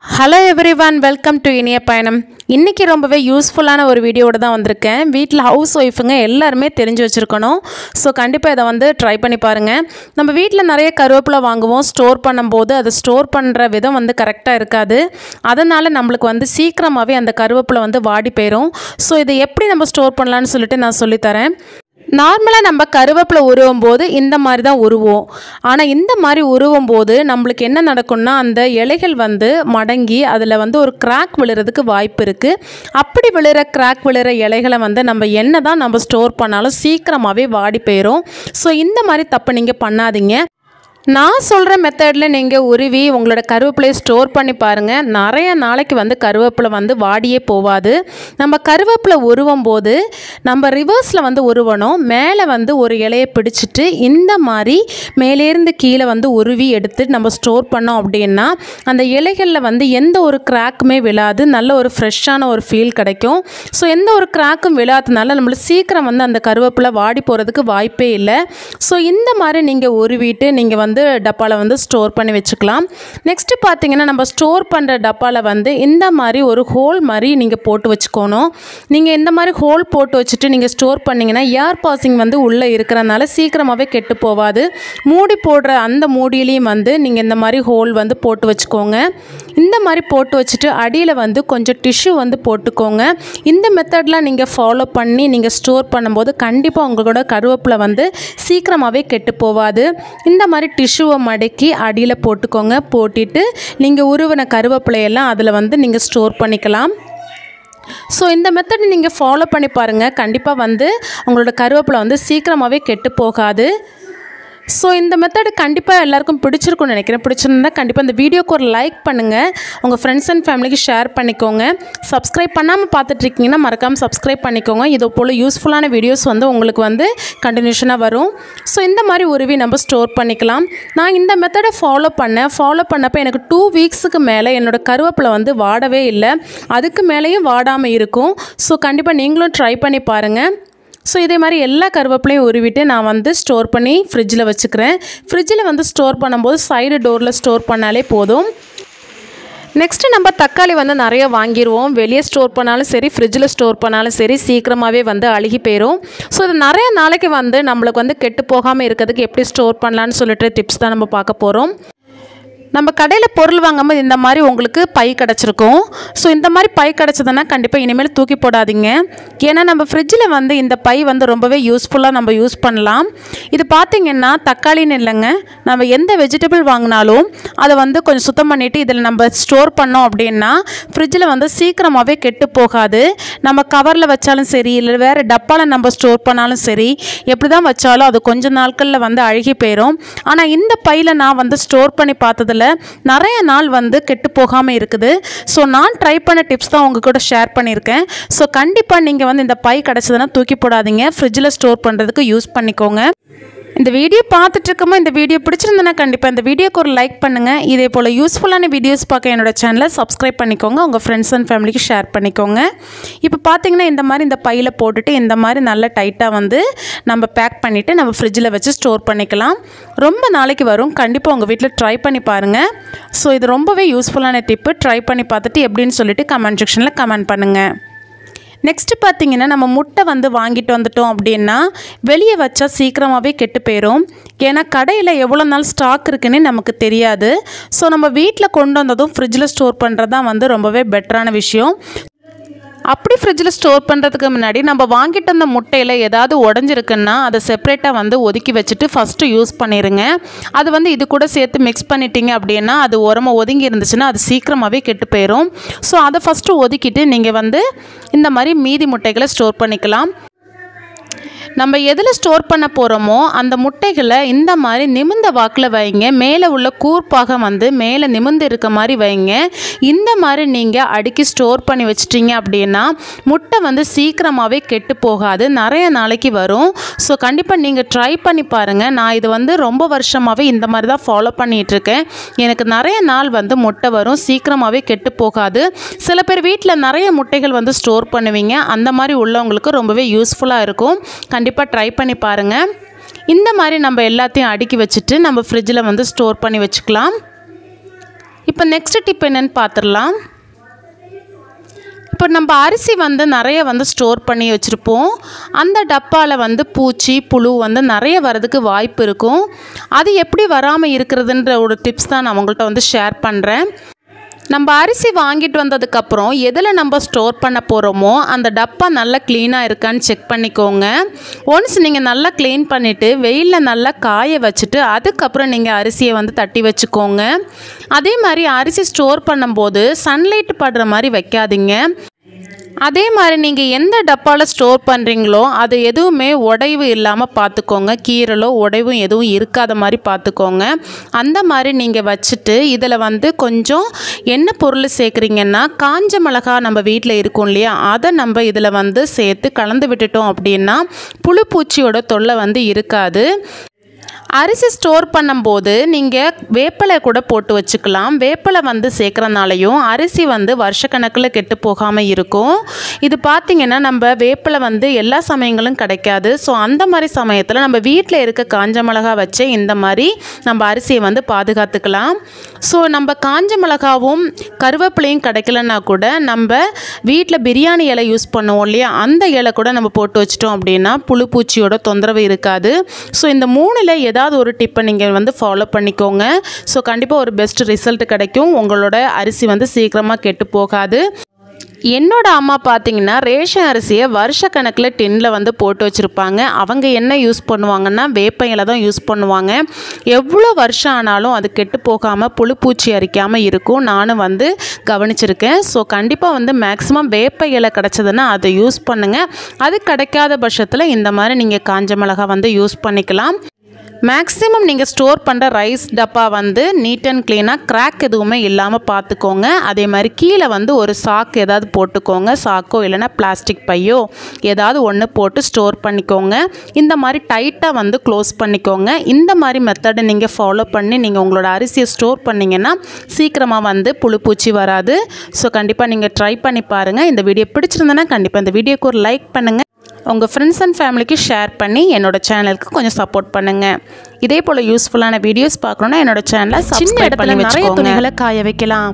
Hello everyone, welcome to இனிய பயணம். இன்னைக்கு ரொம்பவே யூஸ்ஃபுல்லான ஒரு வீடியோவோட தான் வந்திருக்கேன். வீட்டில் ஹவுஸ் ஒய்ஃபுங்க எல்லாருமே தெரிஞ்சு வச்சுருக்கணும். ஸோ கண்டிப்பாக இதை வந்து ட்ரை பண்ணி பாருங்கள். நம்ம வீட்டில் நிறைய கருவேப்பிலை வாங்குவோம். ஸ்டோர் பண்ணும்போது அது ஸ்டோர் பண்ணுற விதம் வந்து கரெக்டாக இருக்காது. அதனால் நம்மளுக்கு வந்து சீக்கிரமாகவே அந்த கருவேப்பிலை வந்து வாடி போயிடும். ஸோ இதை எப்படி நம்ம ஸ்டோர் பண்ணலான்னு சொல்லிட்டு நான் சொல்லித்தரேன். நார்மலாக நம்ம கருவேப்பிலை உருவும் போது இந்த மாதிரி தான் உருவோம். ஆனால் இந்த மாதிரி உருவும் போது நம்மளுக்கு என்ன நடக்கும்னா அந்த இலைகள் வந்து மடங்கி அதில் வந்து ஒரு கிராக் விழுறதுக்கு வாய்ப்பு இருக்குது. அப்படி கிராக் விழுற இலைகளை வந்து நம்ம என்ன தான் நம்ம ஸ்டோர் பண்ணாலும் சீக்கிரமாகவே வாடி போயிடும். ஸோ இந்த மாதிரி தப்பு நீங்கள் பண்ணாதீங்க. நான் சொல்கிற மெத்தடில் நீங்கள் உருவி உங்களோட கருவேப்பிலையை ஸ்டோர் பண்ணி பாருங்கள். நிறைய நாளைக்கு வந்து கருவேப்பிலை வந்து வாடியே போகாது. நம்ம கருவேப்பிலை உருவும் போது நம்ம ரிவர்ஸில் வந்து உருவணும். மேலே வந்து ஒரு இலையை பிடிச்சிட்டு இந்த மாதிரி மேலேருந்து கீழே வந்து உருவி எடுத்து நம்ம ஸ்டோர் பண்ணோம் அப்படின்னா அந்த இலைகளில் வந்து எந்த ஒரு கிராக்குமே விழாது. நல்ல ஒரு ஃப்ரெஷ்ஷான ஒரு ஃபீல் கிடைக்கும். ஸோ எந்த ஒரு கிராக்கும் விழாததுனால நம்மளுக்கு சீக்கிரம் வந்து அந்த கருவேப்பிலை வாடி போகிறதுக்கு வாய்ப்பே இல்லை. ஸோ இந்த மாதிரி நீங்கள் உருவிட்டு நீங்கள் வந்து டப்பாவில் வந்து ஸ்டோர் பண்ணி வச்சுக்கலாம். நெக்ஸ்ட்டு பார்த்தீங்கன்னா நம்ம ஸ்டோர் பண்ணுற டப்பாவில் வந்து இந்த மாதிரி ஒரு ஹோல் மாதிரி நீங்கள் போட்டு வச்சுக்கணும். நீங்கள் இந்த மாதிரி ஹோல் போட்டு வச்சுட்டு நீங்கள் ஸ்டோர் பண்ணிங்கன்னா ஏர் பாசிங் வந்து உள்ளே இருக்கிறனால சீக்கிரமாகவே கெட்டு போகாது. மூடி போடுற அந்த மூடியிலையும் வந்து நீங்கள் இந்த மாதிரி ஹோல் வந்து போட்டு வச்சுக்கோங்க. இந்த மாதிரி போட்டு வச்சுட்டு அடியில் வந்து கொஞ்சம் டிஷ்யூ வந்து போட்டுக்கோங்க. இந்த மெத்தட்லாம் நீங்கள் ஃபாலோ பண்ணி நீங்கள் ஸ்டோர் பண்ணும்போது கண்டிப்பாக உங்களோட கருவேப்பிலை வந்து சீக்கிரமாகவே கெட்டு போகாது. இந்த மாதிரி டிஷ்யூவை மடக்கி அடியில் போட்டுக்கோங்க. போட்டுட்டு நீங்கள் உருவின கருவேப்பிலையெல்லாம் அதில் வந்து நீங்கள் ஸ்டோர் பண்ணிக்கலாம். ஸோ இந்த மெத்தட் நீங்கள் ஃபாலோ பண்ணி பாருங்கள். கண்டிப்பாக வந்து உங்களோட கருவேப்பிலை வந்து சீக்கிரமாகவே கெட்டு போகாது. ஸோ இந்த மெத்தடு கண்டிப்பாக எல்லாருக்கும் பிடிச்சிருக்குன்னு நினைக்கிறேன். பிடிச்சிருந்தா கண்டிப்பாக இந்த வீடியோக்கு ஒரு லைக் பண்ணுங்கள். உங்கள் ஃப்ரெண்ட்ஸ் அண்ட் ஃபேமிலிக்கு ஷேர் பண்ணிக்கோங்க. சப்ஸ்கிரைப் பண்ணாமல் பார்த்துட்ருக்கீங்கன்னா மறக்காமல் சப்ஸ்கிரைப் பண்ணிக்கோங்க. இதோ போல் யூஸ்ஃபுல்லான வீடியோஸ் வந்து உங்களுக்கு வந்து கண்டினியூஷனாக வரும். ஸோ இந்த மாதிரி உருவி நம்ம ஸ்டோர் பண்ணிக்கலாம். நான் இந்த மெத்தடை ஃபாலோ பண்ணப்போ எனக்கு 2 வீக்ஸுக்கு மேலே என்னோடய கருவேப்பிலை வந்து வாடவே இல்லை. அதுக்கு மேலேயும் வாடாமல் இருக்கும். ஸோ கண்டிப்பாக நீங்களும் ட்ரை பண்ணி பாருங்கள். ஸோ இதே மாதிரி எல்லா கருவேப்பிலையும் உருவிட்டு நான் வந்து ஸ்டோர் பண்ணி ஃப்ரிட்ஜில் வச்சுக்கிறேன். ஃப்ரிட்ஜில் வந்து ஸ்டோர் பண்ணும்போது சைடு டோரில் ஸ்டோர் பண்ணாலே போதும். நெக்ஸ்ட்டு நம்ம தக்காளி வந்து நிறைய வாங்கிடுவோம். வெளியே ஸ்டோர் பண்ணாலும் சரி, ஃப்ரிட்ஜில் ஸ்டோர் பண்ணாலும் சரி, சீக்கிரமாகவே வந்து அழுகி போயிடும். ஸோ இது நிறைய நாளைக்கு வந்து நம்மளுக்கு வந்து கெட்டு போகாமல் இருக்கிறதுக்கு எப்படி ஸ்டோர் பண்ணலான்னு சொல்லிட்டு டிப்ஸ் தான் நம்ம பார்க்க போகிறோம். நம்ம கடையில் பொருள் வாங்கும்போது இந்த மாதிரி உங்களுக்கு பை கிடச்சிருக்கும். ஸோ இந்த மாதிரி பை கிடச்சதுன்னா கண்டிப்பாக இனிமேல் தூக்கி போடாதீங்க. ஏன்னா நம்ம ஃப்ரிட்ஜில் வந்து இந்த பை வந்து ரொம்பவே யூஸ்ஃபுல்லாக நம்ம யூஸ் பண்ணலாம். இது பார்த்திங்கன்னா தக்காளின்னு இல்லைங்க, நம்ம எந்த வெஜிடபிள் வாங்கினாலும் அதை வந்து கொஞ்சம் சுத்தம் பண்ணிவிட்டு இதில் நம்ம ஸ்டோர் பண்ணோம் அப்படின்னா ஃப்ரிட்ஜில் வந்து சீக்கிரமாகவே கெட்டு போகாது. நம்ம கவரில் வச்சாலும் சரி, இல்லை வேறு டப்பாவில் நம்ம ஸ்டோர் பண்ணாலும் சரி, எப்படி தான் வச்சாலும் அது கொஞ்சம் நாட்களில் வந்து அழுகி போயிடும். ஆனால் இந்த பையில் நான் வந்து ஸ்டோர் பண்ணி பார்த்ததில் நிறைய நாள் வந்து கெட்டு போகாமல் இருக்குது. ஸோ நான் ட்ரை பண்ண டிப்ஸ் தான் உங்கள் கூட ஷேர் பண்ணியிருக்கேன். ஸோ கண்டிப்பாக நீங்கள் வந்து இந்த பை கிடச்சதுன்னா தூக்கி போடாதீங்க. ஃப்ரிட்ஜில் ஸ்டோர் பண்ணுறதுக்கு யூஸ் பண்ணிக்கோங்க. இந்த வீடியோ பார்த்துட்ருக்கோமோ இந்த வீடியோ பிடிச்சிருந்தேன்னா கண்டிப்பாக இந்த வீடியோக்கு ஒரு லைக் பண்ணுங்கள். இதே போல் யூஸ்ஃபுல்லான வீடியோஸ் பார்க்க என்னோடய சேனலை சப்ஸ்கிரைப் பண்ணிக்கோங்க. உங்கள் ஃப்ரெண்ட்ஸ் அண்ட் ஃபேமிலிக்கு ஷேர் பண்ணிக்கோங்க. இப்போ பார்த்தீங்கன்னா இந்த மாதிரி இந்த பையில் போட்டுட்டு இந்த மாதிரி நல்லா டைட்டாக வந்து நம்ம பேக் பண்ணிவிட்டு நம்ம ஃப்ரிட்ஜில் வச்சு ஸ்டோர் பண்ணிக்கலாம். ரொம்ப நாளைக்கு வரும். கண்டிப்பாக உங்கள் வீட்டில் ட்ரை பண்ணி பாருங்கள். ஸோ இது ரொம்பவே யூஸ்ஃபுல்லான டிப்பு. ட்ரை பண்ணி பார்த்துட்டு எப்படின்னு சொல்லிட்டு கமெண்ட் செக்ஷனில் கமெண்ட் பண்ணுங்கள். நெக்ஸ்ட்டு பார்த்திங்கன்னா நம்ம முட்டை வந்து வாங்கிட்டு வந்துட்டோம் அப்படின்னா வெளியே வச்சா சீக்கிரமாகவே கெட்டு போயிடும். ஏன்னா கடையில் எவ்வளோ நாள் ஸ்டாக் இருக்குன்னு நமக்கு தெரியாது. ஸோ நம்ம வீட்டில் கொண்டு வந்ததும் ஃப்ரிட்ஜில் ஸ்டோர் பண்ணுறது தான் வந்து ரொம்பவே பெட்டரான விஷயம். அப்படி ஃப்ரிட்ஜில் ஸ்டோர் பண்ணுறதுக்கு முன்னாடி நம்ம வாங்கிட்டு வந்த முட்டையில் ஏதாவது உடஞ்சிருக்குன்னா அதை செப்பரேட்டாக வந்து ஒதுக்கி வச்சுட்டு ஃபஸ்ட்டு யூஸ் பண்ணிடுங்க. அது வந்து இது கூட சேர்த்து மிக்ஸ் பண்ணிட்டீங்க அப்படின்னா அது உரமாக ஒதுங்கி இருந்துச்சுன்னா அது சீக்கிரமாகவே கெட்டு போயிடும். ஸோ அதை ஃபஸ்ட்டு ஒதுக்கிட்டு நீங்கள் வந்து இந்த மாதிரி மீதி முட்டைகளை ஸ்டோர் பண்ணிக்கலாம். நம்ம எதில் ஸ்டோர் பண்ண போகிறோமோ அந்த முட்டைகளை இந்த மாதிரி நிமிர்ந்த வாக்கில் வைங்க. மேலே உள்ள கூர்ப்பாகம் வந்து மேலே நிமிர்ந்து இருக்க மாதிரி வைங்க. இந்த மாதிரி நீங்கள் அடுக்கி ஸ்டோர் பண்ணி வச்சிட்டிங்க அப்படின்னா முட்டை வந்து சீக்கிரமாகவே கெட்டு போகாது. நிறைய நாளைக்கு வரும். ஸோ கண்டிப்பாக நீங்கள் ட்ரை பண்ணி பாருங்கள். நான் இது வந்து ரொம்ப வருஷமாகவே இந்த மாதிரி தான் ஃபாலோ பண்ணிகிட்ருக்கேன். எனக்கு நிறைய நாள் வந்து முட்டை வரும். சீக்கிரமாகவே கெட்டு போகாது. சில பேர் வீட்டில் நிறைய முட்டைகள் வந்து ஸ்டோர் பண்ணுவீங்க. அந்த மாதிரி உள்ளவங்களுக்கு ரொம்பவே யூஸ்ஃபுல்லாக இருக்கும். கண்டிப்பாக ட்ரை பண்ணி பாருங்கள். இந்த மாதிரி நம்ம எல்லாத்தையும் அடுக்கி வச்சுட்டு நம்ம ஃப்ரிட்ஜில் வந்து ஸ்டோர் பண்ணி வச்சுக்கலாம். இப்போ நெக்ஸ்ட் டிப் என்னன்னு பார்த்துடலாம். இப்போ நம்ம அரிசி வந்து நிறைய வந்து ஸ்டோர் பண்ணி வச்சுருப்போம். அந்த டப்பாவில் வந்து பூச்சி புழு வந்து நிறைய வரதுக்கு வாய்ப்பு இருக்கும். அது எப்படி வராமல் இருக்கிறதுன்ற ஒரு டிப்ஸ் தான் நான் உங்கள்கிட்ட வந்து ஷேர் பண்ணுறேன். நம்ம அரிசி வாங்கிட்டு வந்ததுக்கப்புறம் எதில் நம்ம ஸ்டோர் பண்ண போகிறோமோ அந்த டப்பா நல்லா க்ளீனாக இருக்கான்னு செக் பண்ணிக்கோங்க. ஒன்ஸ் நீங்கள் நல்லா க்ளீன் பண்ணிவிட்டு வெயிலில் நல்லா காய வச்சுட்டு அதுக்கப்புறம் நீங்கள் அரிசியை வந்து தட்டி வச்சுக்கோங்க. அதே மாதிரி அரிசி ஸ்டோர் பண்ணும்போது சன்லைட் படுற மாதிரி வைக்காதீங்க. அதே மாதிரி நீங்கள் எந்த டப்பாவில் ஸ்டோர் பண்ணுறீங்களோ அது எதுவுமே உடைவு இல்லாமல் பார்த்துக்கோங்க. கீரலோ உடைவும் எதுவும் இருக்காத மாதிரி பார்த்துக்கோங்க. அந்த மாதிரி நீங்கள் வச்சுட்டு இதில் வந்து கொஞ்சம் என்ன பொருள் சேர்க்குறீங்கன்னா காஞ்ச மிளகா நம்ம வீட்டில் இருக்கும் இல்லையா, அதை நம்ம இதில் வந்து சேர்த்து கலந்து விட்டுட்டோம் அப்படின்னா புழு பூச்சியோட தொல்லை வந்து இருக்காது. அரிசி ஸ்டோர் பண்ணும்போது நீங்கள் வேப்பிலை கூட போட்டு வச்சுக்கலாம். வேப்பிலை வந்து சேர்க்குறனாலையும் அரிசி வந்து வருஷக்கணக்கில் கெட்டு போகாமல் இருக்கும். இது பார்த்திங்கன்னா நம்ம வேப்பிலை வந்து எல்லா சமயங்களும் கிடைக்காது. ஸோ அந்த மாதிரி சமயத்தில் நம்ம வீட்டில் இருக்க காஞ்ச மிளகா வச்சு இந்த மாதிரி நம்ம அரிசியை வந்து பாதுகாத்துக்கலாம். ஸோ நம்ம காஞ்ச மிளகாவும் கருவேப்பிலையும் கிடைக்கலன்னா கூட நம்ம வீட்டில் பிரியாணி இலை யூஸ் பண்ணுவோம் இல்லையா, அந்த இலை கூட நம்ம போட்டு வச்சிட்டோம் அப்படின்னா புழு பூச்சியோட தொந்தரவு இருக்காது. ஸோ இந்த மூணில் ஏதாவது ஒரு டிப்பை நீங்கள் வந்து ஃபாலோ பண்ணிக்கோங்க. ஸோ கண்டிப்பாக ஒரு பெஸ்ட் ரிசல்ட் கிடைக்கும். உங்களோட அரிசி வந்து சீக்கிரமாக கெட்டு போகாது. என்னோட அம்மா பார்த்தீங்கன்னா ரேஷன் அரிசியை வருஷக்கணக்கில் டின்னில் வந்து போட்டு வச்சுருப்பாங்க. அவங்க என்ன யூஸ் பண்ணுவாங்கன்னா வேப்ப இலை தான் யூஸ் பண்ணுவாங்க. எவ்வளோ வருஷம் ஆனாலும் அது கெட்டு போகாமல் புழு பூச்சி அரிக்காமல் இருக்கும். நானும் வந்து கவனிச்சிருக்கேன். ஸோ கண்டிப்பாக வந்து மேக்ஸிமம் வேப்ப இலை கிடச்சதுன்னா அதை யூஸ் பண்ணுங்கள். அது கிடைக்காத பட்சத்தில் இந்த மாதிரி நீங்கள் காஞ்ச மிளகா வந்து யூஸ் பண்ணிக்கலாம். மேக்ஸிமம் நீங்கள் ஸ்டோர் பண்ணுற ரைஸ் டப்பா வந்து நீட் அண்ட் க்ளீனாக கிராக் எதுவுமே இல்லாமல் பார்த்துக்கோங்க. அதே மாதிரி கீழே வந்து ஒரு சாக்கு ஏதாவது போட்டுக்கோங்க. சாக்கோ இல்லைனா பிளாஸ்டிக் பையோ ஏதாவது ஒன்று போட்டு ஸ்டோர் பண்ணிக்கோங்க. இந்த மாதிரி டைட்டாக வந்து க்ளோஸ் பண்ணிக்கோங்க. இந்த மாதிரி மெத்தடை நீங்கள் ஃபாலோ பண்ணி நீங்கள் உங்களோட அரிசியை ஸ்டோர் பண்ணிங்கன்னா சீக்கிரமாக வந்து புழு பூச்சி வராது. ஸோ கண்டிப்பாக நீங்கள் ட்ரை பண்ணி பாருங்கள். இந்த வீடியோ பிடிச்சிருந்தேன்னா கண்டிப்பாக இந்த வீடியோக்கு ஒரு லைக் பண்ணுங்கள். உங்கள் ஃப்ரெண்ட்ஸ் அண்ட் ஃபேமிலிக்கு ஷேர் பண்ணி என்னோடய சேனலுக்கு கொஞ்சம் சப்போர்ட் பண்ணுங்கள். இதே போல் யூஸ்ஃபுல்லான வீடியோஸ் பார்க்கணுன்னா என்னோடய சேனலை சப்ஸ்கிரைப் பண்ணி நிறைய துணிகளை காய வைக்கலாம்.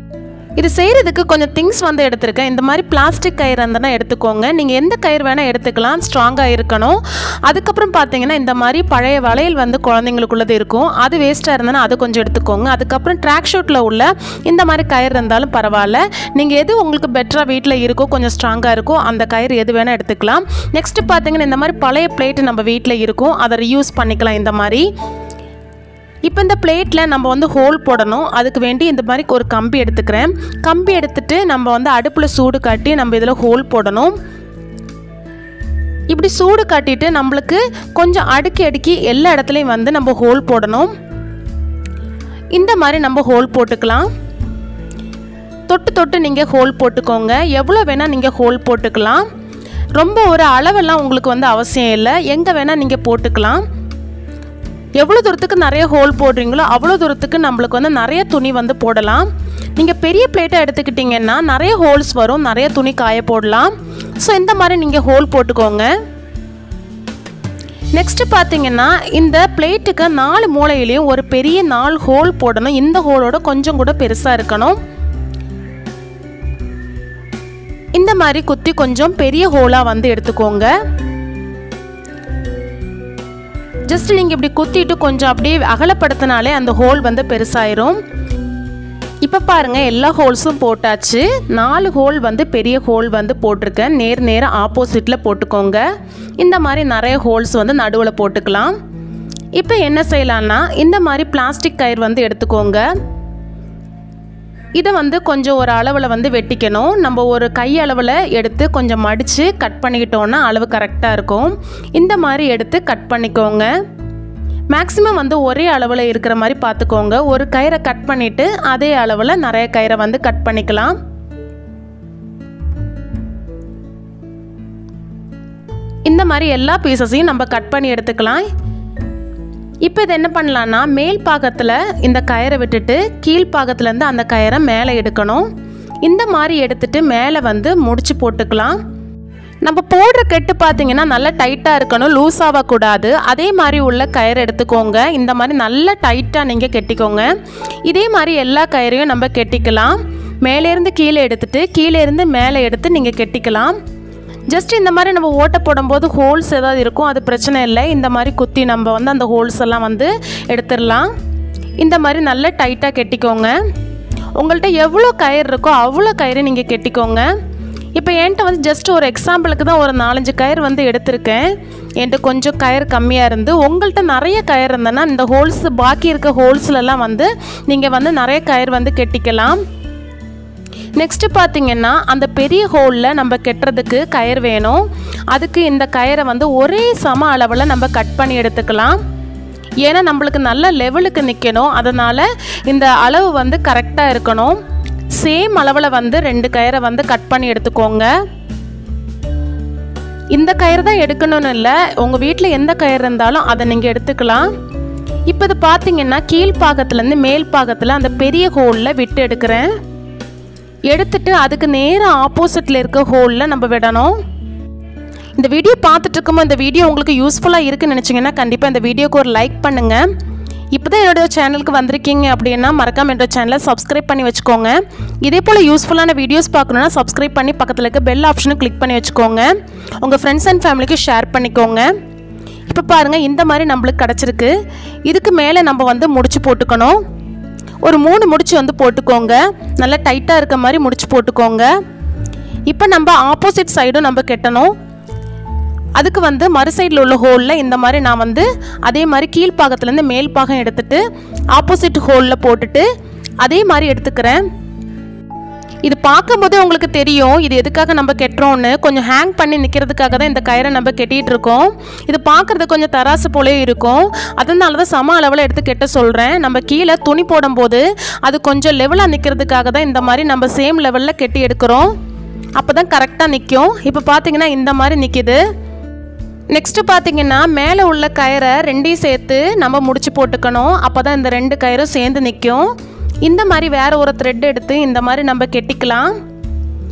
இது செய்கிறதுக்கு கொஞ்சம் திங்ஸ் வந்து எடுத்துருக்கேன். இந்த மாதிரி பிளாஸ்டிக் கயிறு இருந்தனா எடுத்துக்கோங்க. நீங்கள் எந்த கயிறு வேணால் எடுத்துக்கலாம், ஸ்ட்ராங்காக இருக்கணும். அதுக்கப்புறம் பார்த்தீங்கன்னா இந்த மாதிரி பழைய வளையல் வந்து குழந்தைங்களுக்குள்ளது இருக்கும், அது வேஸ்ட்டாக இருந்தனா அது கொஞ்சம் எடுத்துக்கோங்க. அதுக்கப்புறம் ட்ராக் ஷூட்டில் உள்ள இந்த மாதிரி கயிறு இருந்தாலும் பரவாயில்ல. நீங்கள் எது உங்களுக்கு பெட்டராக வீட்டில் இருக்கோ கொஞ்சம் ஸ்ட்ராங்காக இருக்கோ அந்த கயிறு எது வேணால் எடுத்துக்கலாம். நெக்ஸ்ட்டு பார்த்தீங்கன்னா இந்த மாதிரி பழைய பிளேட்டு நம்ம வீட்டில் இருக்கும், அதை ரியூஸ் பண்ணிக்கலாம் இந்த மாதிரி. இப்போ இந்த பிளேட்டில் நம்ம வந்து ஹோல் போடணும். அதுக்கு வேண்டி இந்த மாதிரி ஒரு கம்பி எடுத்துக்கிறேன். கம்பி எடுத்துகிட்டு நம்ம வந்து அடுப்பில் சூடு காட்டி நம்ம இதில் ஹோல் போடணும். இப்படி சூடு காட்டிட்டு நம்மளுக்கு கொஞ்சம் அடுக்கி எல்லா இடத்துலையும் வந்து நம்ம ஹோல் போடணும். இந்த மாதிரி நம்ம ஹோல் போட்டுக்கலாம். தொட்டு நீங்கள் ஹோல் போட்டுக்கோங்க. எவ்வளோ வேணால் நீங்கள் ஹோல் போட்டுக்கலாம். ரொம்ப ஒரு அளவெல்லாம் உங்களுக்கு வந்து அவசியம் இல்லை, எங்கே வேணால் நீங்கள் போட்டுக்கலாம். எவ்வளோ தூரத்துக்கு நிறைய ஹோல் போடுறீங்களோ அவ்வளோ தூரத்துக்கு நம்மளுக்கு வந்து நிறைய துணி வந்து போடலாம். நீங்கள் பெரிய பிளேட்டை எடுத்துக்கிட்டிங்கன்னா நிறைய ஹோல்ஸ் வரும், நிறைய துணி காய போடலாம். ஸோ இந்த மாதிரி நீங்கள் ஹோல் போட்டுக்கோங்க. நெக்ஸ்ட்டு பார்த்தீங்கன்னா இந்த பிளேட்டுக்கு 4 மூலையிலையும் ஒரு பெரிய 4 ஹோல் போடணும். இந்த ஹோலோட கொஞ்சம் கூட பெருசாக இருக்கணும். இந்த மாதிரி குத்தி கொஞ்சம் பெரிய ஹோலாக வந்து எடுத்துக்கோங்க. ஜஸ்ட் நீங்கள் இப்படி குத்திட்டு கொஞ்சம் அப்படியே அகலப்படுத்தினாலே அந்த ஹோல் வந்து பெருசாயிரும். இப்போ பாருங்கள் எல்லா ஹோல்ஸும் போட்டாச்சு. 4 ஹோல் வந்து பெரிய ஹோல் வந்து போட்டிருக்கேன். நேராக ஆப்போசிட்டில் போட்டுக்கோங்க. இந்த மாதிரி நிறைய ஹோல்ஸ் வந்து நடுவில் போட்டுக்கலாம். இப்போ என்ன செய்யலான்னா இந்த மாதிரி பிளாஸ்டிக் கயிறு வந்து எடுத்துக்கோங்க. இதை வந்து கொஞ்சம் ஒரு அளவில் வந்து வெட்டிக்கணும். நம்ம ஒரு கை அளவில் எடுத்து கொஞ்சம் மடித்து கட் பண்ணிக்கிட்டோன்னா அளவு கரெக்டாக இருக்கும். இந்த மாதிரி எடுத்து கட் பண்ணிக்கோங்க. மேக்ஸிமம் வந்து ஒரே அளவில் இருக்கிற மாதிரி பார்த்துக்கோங்க. ஒரு கயிறை கட் பண்ணிவிட்டு அதே அளவில் நிறைய கயிறை வந்து கட் பண்ணிக்கலாம். இந்த மாதிரி எல்லா பீசஸையும் நம்ம கட் பண்ணி எடுத்துக்கலாம். இப்போ இது என்ன பண்ணலான்னா மேல் பாகத்தில் இந்த கயிறை விட்டுட்டு கீழ் பாகத்துலேருந்து அந்த கயிறை மேலே எடுக்கணும். இந்த மாதிரி எடுத்துட்டு மேலே வந்து முடிச்சு போட்டுக்கலாம். நம்ம போடுற கெட்டு பார்த்தீங்கன்னா நல்லா டைட்டாக இருக்கணும், லூஸ் ஆகக்கூடாது. அதே மாதிரி உள்ள கயிறு எடுத்துக்கோங்க. இந்த மாதிரி நல்லா டைட்டாக நீங்கள் கெட்டிக்கோங்க. இதே மாதிரி எல்லா கயிறையும் நம்ம கெட்டிக்கலாம். மேலேருந்து கீழே எடுத்துகிட்டு கீழேருந்து மேலே எடுத்து நீங்கள் கெட்டிக்கலாம். ஜஸ்ட் இந்த மாதிரி நம்ம ஓட்டை போடும்போது ஹோல்ஸ் ஏதாவது இருக்கும், அது பிரச்சனை இல்லை. இந்த மாதிரி குத்தி நம்ம வந்து அந்த ஹோல்ஸ் எல்லாம் வந்து எடுத்துடலாம். இந்த மாதிரி நல்லா டைட்டாக கெட்டிக்கோங்க. உங்கள்கிட்ட எவ்வளோ கயிறு இருக்கோ அவ்வளோ கயிறு நீங்கள் கெட்டிக்கோங்க. இப்போ என்கிட்ட வந்து ஜஸ்ட் ஒரு எக்ஸாம்பிளுக்கு தான் ஒரு 4-5 கயிறு வந்து எடுத்திருக்கேன். என்கிட்ட கொஞ்சம் கயிறு கம்மியாக இருந்து, உங்கள்கிட்ட நிறைய கயிறு இருந்ததுன்னா இந்த ஹோல்ஸ் பாக்கி இருக்க ஹோல்ஸ்லலாம் வந்து நீங்கள் வந்து நிறைய கயிறு வந்து கெட்டிக்கலாம். நெக்ஸ்ட்டு பார்த்தீங்கன்னா அந்த பெரிய ஹோலில் நம்ம கெட்டுறதுக்கு கயிறு வேணும். அதுக்கு இந்த கயிறை வந்து ஒரே சம அளவில் நம்ம கட் பண்ணி எடுத்துக்கலாம். ஏன்னா நம்மளுக்கு நல்ல லெவலுக்கு நிற்கணும், அதனால் இந்த அளவு வந்து கரெக்டாக இருக்கணும். சேம் அளவில் வந்து 2 கயிறை வந்து கட் பண்ணி எடுத்துக்கோங்க. இந்த கயிறு தான் எடுக்கணும்னு இல்லை, உங்கள் வீட்டில் எந்த கயிறு இருந்தாலும் அதை நீங்கள் எடுத்துக்கலாம். இப்போ இது பார்த்தீங்கன்னா கீழ்ப்பாகத்துலேருந்து மேல் பாகத்தில் அந்த பெரிய ஹோலில் விட்டு எடுக்கிறேன். எடுத்துட்டு அதுக்கு நேராக ஆப்போசிட்டில் இருக்க ஹோலில் நம்ம விடணும். இந்த வீடியோ பார்த்துட்டு இருக்கும்போது இந்த வீடியோ உங்களுக்கு யூஸ்ஃபுல்லாக இருக்குன்னு நினச்சிங்கன்னா கண்டிப்பாக இந்த வீடியோக்கு ஒரு லைக் பண்ணுங்கள். இப்போ தான் என்னோடய சேனலுக்கு வந்திருக்கீங்க அப்படின்னா மறக்காமல் என்னோட சேனலை சப்ஸ்கிரைப் பண்ணி வச்சுக்கோங்க. இதே போல் யூஸ்ஃபுல்லான வீடியோஸ் பார்க்கணுன்னா சப்ஸ்கிரைப் பண்ணி பக்கத்தில் இருக்க பெல் ஆப்ஷனும் கிளிக் பண்ணி வச்சுக்கோங்க. உங்கள் ஃப்ரெண்ட்ஸ் அண்ட் ஃபேமிலிக்கு ஷேர் பண்ணிக்கோங்க. இப்போ பாருங்கள், இந்த மாதிரி நம்மளுக்கு கிடச்சிருக்கு. இதுக்கு மேலே நம்ம வந்து முடிச்சு போட்டுக்கணும். ஒரு 3 முடிச்சு வந்து போட்டுக்கோங்க. நல்லா டைட்டாக இருக்க மாதிரி முடிச்சு போட்டுக்கோங்க. இப்போ நம்ம ஆப்போசிட் சைடும் நம்ம கெட்டணும். அதுக்கு வந்து மறு சைடில் உள்ள ஹோலில் இந்த மாதிரி நான் வந்து அதே மாதிரி கீழ்ப்பாகத்துலேருந்து மேல் பாகம் எடுத்துகிட்டு ஆப்போசிட் ஹோலில் போட்டுட்டு அதே மாதிரி எடுத்துக்கிறேன். இது பார்க்கும்போதே உங்களுக்கு தெரியும் இது எதுக்காக நம்ம கெட்டுறோன்னு. கொஞ்சம் ஹேங் பண்ணி நிற்கிறதுக்காக தான் இந்த கயிறை நம்ம கெட்டிகிட்டு இருக்கோம். இது பார்க்குறது கொஞ்சம் தராசு போலே இருக்கும், அதனால தான் சம அளவில் எடுத்து கெட்ட சொல்கிறேன். நம்ம கீழே துணி போடும்போது அது கொஞ்சம் லெவலாக நிற்கிறதுக்காக தான் இந்த மாதிரி நம்ம சேம் லெவலில் கெட்டி எடுக்கிறோம். அப்போ தான் கரெக்டாக நிற்கும். இப்போ பார்த்தீங்கன்னா இந்த மாதிரி நிற்கிது. நெக்ஸ்ட்டு பார்த்தீங்கன்னா மேலே உள்ள கயிறை 2ஐயும் சேர்த்து நம்ம முடிச்சு போட்டுக்கணும். அப்போ தான் இந்த 2 கயிறும் சேர்ந்து நிற்கும். இந்த மாதிரி வேறு ஒரு த்ரெட் எடுத்து இந்த மாதிரி நம்ம கெட்டிக்கலாம்.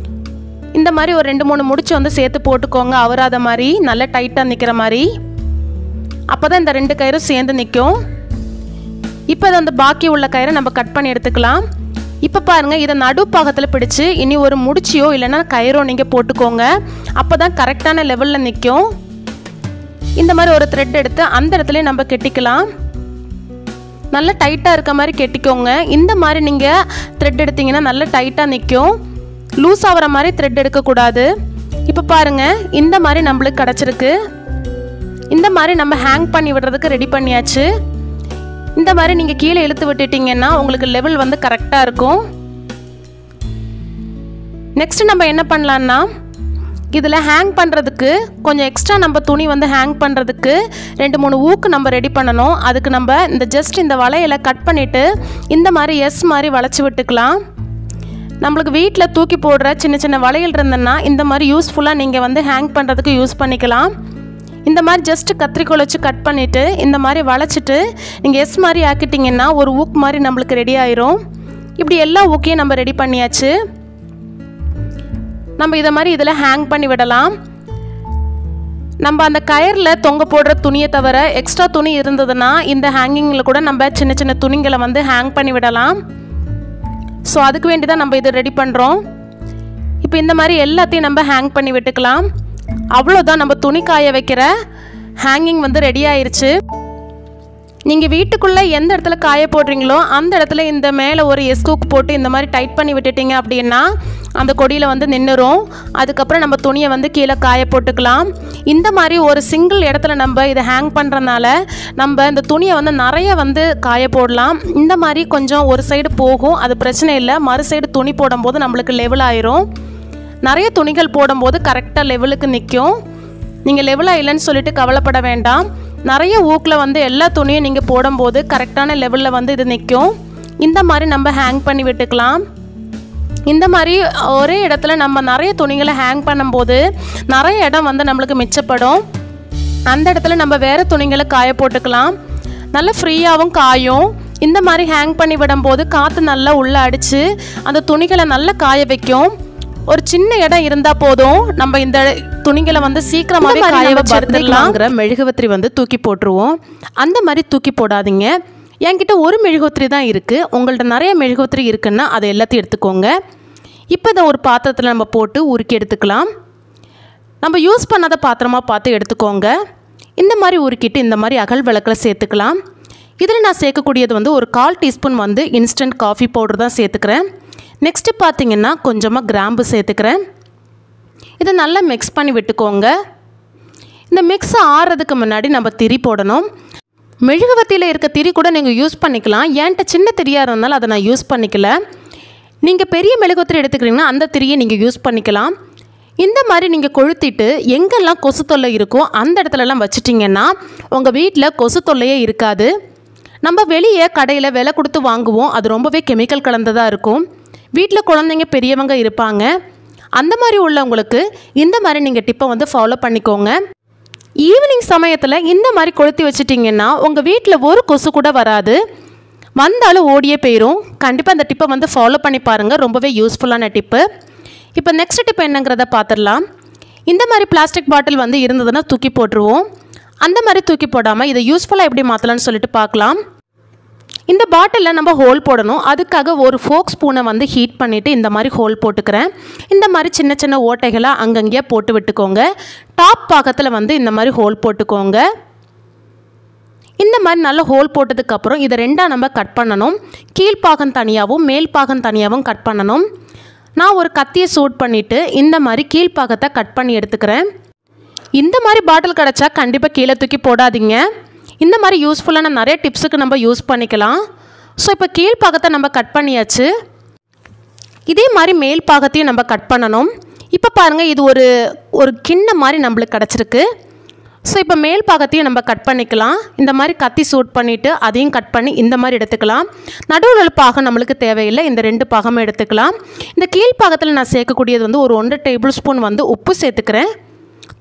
இந்த மாதிரி ஒரு 2-3 முடிச்சு வந்து சேர்த்து போட்டுக்கோங்க, அவராத மாதிரி நல்லா டைட்டாக நிற்கிற மாதிரி. அப்போ தான் இந்த 2 கயிறும் சேர்ந்து நிற்கும். இப்போ அந்த பாக்கி உள்ள கயிறை நம்ம கட் பண்ணி எடுத்துக்கலாம். இப்போ பாருங்கள், இதை நடுப்பாகத்தில் பிடிச்சி இனி ஒரு முடிச்சியோ இல்லைன்னா கயிறோ நீங்கள் போட்டுக்கோங்க. அப்போ தான் கரெக்டான லெவலில் நிற்கும். இந்த மாதிரி ஒரு த்ரெட் எடுத்து அந்த இடத்துல நம்ம கெட்டிக்கலாம். நல்லா டைட்டாக இருக்க மாதிரி கெட்டிக்கோங்க. இந்த மாதிரி நீங்கள் த்ரெட் எடுத்திங்கன்னா நல்லா டைட்டாக நிற்கும். லூஸ் ஆகிற மாதிரி த்ரெட் எடுக்கக்கூடாது. இப்போ பாருங்கள், இந்த மாதிரி நம்மளுக்கு கிடச்சிருக்கு. இந்த மாதிரி நம்ம ஹேங் பண்ணி விடுறதுக்கு ரெடி பண்ணியாச்சு. இந்த மாதிரி நீங்கள் கீழே இழுத்து விட்டுட்டிங்கன்னா உங்களுக்கு லெவல் வந்து கரெக்டாக இருக்கும். நெக்ஸ்ட் நம்ம என்ன பண்ணலான்னா, இதில் ஹேங் பண்ணுறதுக்கு கொஞ்சம் எக்ஸ்ட்ரா நம்ம துணி வந்து ஹேங் பண்ணுறதுக்கு 2-3 ஊக்கு நம்ம ரெடி பண்ணணும். அதுக்கு நம்ம இந்த ஜஸ்ட் இந்த வளையலை கட் பண்ணிவிட்டு இந்த மாதிரி எஸ் மாதிரி வளைச்சி விட்டுக்கலாம். நம்மளுக்கு வீட்டில் தூக்கி போடுற சின்ன சின்ன வளையல் இருந்ததுன்னா இந்த மாதிரி யூஸ்ஃபுல்லாக நீங்கள் வந்து ஹேங் பண்ணுறதுக்கு யூஸ் பண்ணிக்கலாம். இந்த மாதிரி ஜஸ்ட் கத்திரிக்கோல் வச்சு கட் பண்ணிவிட்டு இந்த மாதிரி வளைச்சிட்டு நீங்கள் எஸ் மாதிரி ஆக்கிட்டிங்கன்னா ஒரு ஊக் மாதிரி நம்மளுக்கு ரெடி ஆயிரும். இப்படி எல்லா ஊக்கையும் நம்ம ரெடி பண்ணியாச்சு. நம்ம இதை மாதிரி இதில் ஹேங் பண்ணி விடலாம். நம்ம அந்த கயரில் தொங்க போடுற துணியை தவிர எக்ஸ்ட்ரா துணி இருந்ததுன்னா இந்த ஹேங்கிங்கில் கூட நம்ம சின்ன சின்ன துணிங்களை வந்து ஹேங் பண்ணி விடலாம். ஸோ அதுக்கு வேண்டி தான் நம்ம இதை ரெடி பண்ணுறோம். இப்போ இந்த மாதிரி எல்லாத்தையும் நம்ம ஹேங் பண்ணி விட்டுக்கலாம். அவ்வளோதான், நம்ம துணி காய வைக்கிற ஹேங்கிங் வந்து ரெடி ஆயிடுச்சு. நீங்கள் வீட்டுக்குள்ளே எந்த இடத்துல காய போடுறீங்களோ அந்த இடத்துல இந்த மேலே ஒரு எஸ்கூக் போட்டு இந்த மாதிரி டைட் பண்ணி விட்டுட்டிங்க அப்படின்னா அந்த கொடியில் வந்து நின்றுரும். அதுக்கப்புறம் நம்ம துணியை வந்து கீழே காய போட்டுக்கலாம். இந்த மாதிரி ஒரு சிங்கிள் இடத்துல நம்ம இதை ஹேங் பண்ணுறதுனால நம்ம இந்த துணியை வந்து நிறைய வந்து காய போடலாம். இந்த மாதிரி கொஞ்சம் ஒரு சைடு போகும், அது பிரச்சனை இல்லை. மறு சைடு துணி போடும்போது நம்மளுக்கு லெவல் ஆயிரும். நிறைய துணிகள் போடும்போது கரெக்டாக லெவலுக்கு நிற்கும். நீங்கள் லெவலாக இல்லைன்னு சொல்லிட்டு கவலைப்பட வேண்டாம். நிறைய ஊக்கில் வந்து எல்லா துணியும் நீங்கள் போடும்போது கரெக்டான லெவலில் வந்து இது நிற்கும். இந்த மாதிரி நம்ம ஹேங் பண்ணி விட்டுக்கலாம். இந்த மாதிரி ஒரே இடத்துல நம்ம நிறைய துணிகளை ஹேங் பண்ணும்போது நிறைய இடம் வந்து நம்மளுக்கு மிச்சப்படும். அந்த இடத்துல நம்ம வேறு துணிகளை காய போட்டுக்கலாம். நல்லா ஃப்ரீயாகவும் காயும். இந்த மாதிரி ஹேங் பண்ணி விடும்போது காற்று நல்லா உள்ளே அடித்து அந்த துணிகளை நல்லா காய வைக்கும். ஒரு சின்ன இடம் இருந்தால் போதும், நம்ம இந்த துணிகளை வந்து சீக்கிரமாகவே காய வச்சுலாங்கிற மெழுகுவத்திரி வந்து தூக்கி போட்டுருவோம். அந்த மாதிரி தூக்கி போடாதீங்க. என்கிட்ட ஒரு மெழுகுவத்திரி தான் இருக்குது. உங்கள்கிட்ட நிறைய மெழுகுவத்திரி இருக்குன்னா அதை எல்லாத்தையும் எடுத்துக்கோங்க. இப்போ இதை ஒரு பாத்திரத்தில் நம்ம போட்டு உருக்கி எடுத்துக்கலாம். நம்ம யூஸ் பண்ணாத பாத்திரமாக பார்த்து எடுத்துக்கோங்க. இந்த மாதிரி உருக்கிட்டு இந்த மாதிரி அகல் விளக்கில் சேர்த்துக்கலாம். இதில் நான் சேர்க்கக்கூடியது வந்து ஒரு 1/4 டீஸ்பூன் வந்து இன்ஸ்டன்ட் காஃபி பவுடர் தான் சேர்த்துக்கிறேன். நெக்ஸ்ட்டு பார்த்திங்கன்னா கொஞ்சமாக கிராம்பு சேர்த்துக்கிறேன். இதை நல்லா மிக்ஸ் பண்ணி விட்டுக்கோங்க. இந்த மிக்ஸ் ஆறுறதுக்கு முன்னாடி நம்ம திரி போடணும். மெழுகுவத்தியில் இருக்க திரி கூட நீங்கள் யூஸ் பண்ணிக்கலாம். என்கிட்ட சின்ன திரியாக இருந்தாலும் அதை நான் யூஸ் பண்ணிக்கல. நீங்கள் பெரிய மெழுகுவத்திரி எடுத்துக்கிறீங்கன்னா அந்த திரியை நீங்கள் யூஸ் பண்ணிக்கலாம். இந்த மாதிரி நீங்கள் கொளுத்திட்டு எங்கெல்லாம் கொசு தொல்லை இருக்கோ அந்த இடத்துலலாம் வச்சிட்டிங்கன்னா உங்கள் வீட்டில் கொசு தொல்லையே இருக்காது. நம்ம வெளியே கடையில் விலை கொடுத்து வாங்குவோம், அது ரொம்பவே கெமிக்கல் கலந்ததாக இருக்கும். வீட்டில் குழந்தைங்க பெரியவங்க இருப்பாங்க. அந்த மாதிரி உள்ளவங்களுக்கு இந்த மாதிரி நீங்கள் டிப்பை வந்து ஃபாலோ பண்ணிக்கோங்க. ஈவினிங் சமயத்தில் இந்த மாதிரி கொளுத்தி வச்சிட்டிங்கன்னா உங்கள் வீட்டில் ஒரு கொசு கூட வராது, வந்தாலும் ஓடியே போயிடும். கண்டிப்பாக அந்த டிப்பை வந்து ஃபாலோ பண்ணி பாருங்கள், ரொம்பவே யூஸ்ஃபுல்லான டிப்பு. இப்போ நெக்ஸ்ட் டிப் என்னங்கிறத பார்த்துடலாம். இந்த மாதிரி பிளாஸ்டிக் பாட்டில் வந்து இருந்ததுன்னா தூக்கி போட்டுருவோம். அந்த மாதிரி தூக்கி போடாமல் இதை யூஸ்ஃபுல்லாக எப்படி மாற்றலான்னு சொல்லிட்டு பார்க்கலாம். இந்த பாட்டிலில் நம்ம ஹோல் போடணும். அதுக்காக ஒரு ஃபோக் ஸ்பூனை வந்து ஹீட் பண்ணிவிட்டு இந்த மாதிரி ஹோல் போட்டுக்கிறேன். இந்த மாதிரி சின்ன சின்ன ஓட்டைகளாக அங்கங்கேயே போட்டு விட்டுக்கோங்க. டாப் பாகத்தில் வந்து இந்த மாதிரி ஹோல் போட்டுக்கோங்க. இந்த மாதிரி நல்ல ஹோல் போட்டதுக்கப்புறம் இதை ரெண்டாக நம்ம கட் பண்ணணும். கீழ்ப்பாகம் தனியாகவும் மேல் பாகம் தனியாகவும் கட் பண்ணணும். நான் ஒரு கத்தியை சூட் பண்ணிவிட்டு இந்த மாதிரி கீழ்ப்பாகத்தை கட் பண்ணி எடுத்துக்கிறேன். இந்த மாதிரி பாட்டில் கிடச்சா கண்டிப்பாக கீழே தூக்கி போடாதீங்க. இந்த மாதிரி யூஸ்ஃபுல்லான நிறைய டிப்ஸுக்கு நம்ம யூஸ் பண்ணிக்கலாம். ஸோ இப்போ கீழ்ப்பாகத்தை நம்ம கட் பண்ணியாச்சு. இதே மாதிரி மேல் பாகத்தையும் நம்ம கட் பண்ணணும். இப்போ பாருங்கள், இது ஒரு கிண்ணம் மாதிரி நம்மளுக்கு கிடச்சிருக்கு. ஸோ இப்போ மேல் பாகத்தையும் நம்ம கட் பண்ணிக்கலாம். இந்த மாதிரி கத்தி சூட் பண்ணிவிட்டு அதையும் கட் பண்ணி இந்த மாதிரி எடுத்துக்கலாம். நடுவில் உள்ள பாகம் நம்மளுக்கு தேவையில்லை, இந்த 2 பாகமும் எடுத்துக்கலாம். இந்த கீழ்ப்பாகத்தில் நான் சேர்க்கக்கூடியது வந்து ஒரு 1 டேபிள் ஸ்பூன் வந்து உப்பு சேர்த்துக்கிறேன்,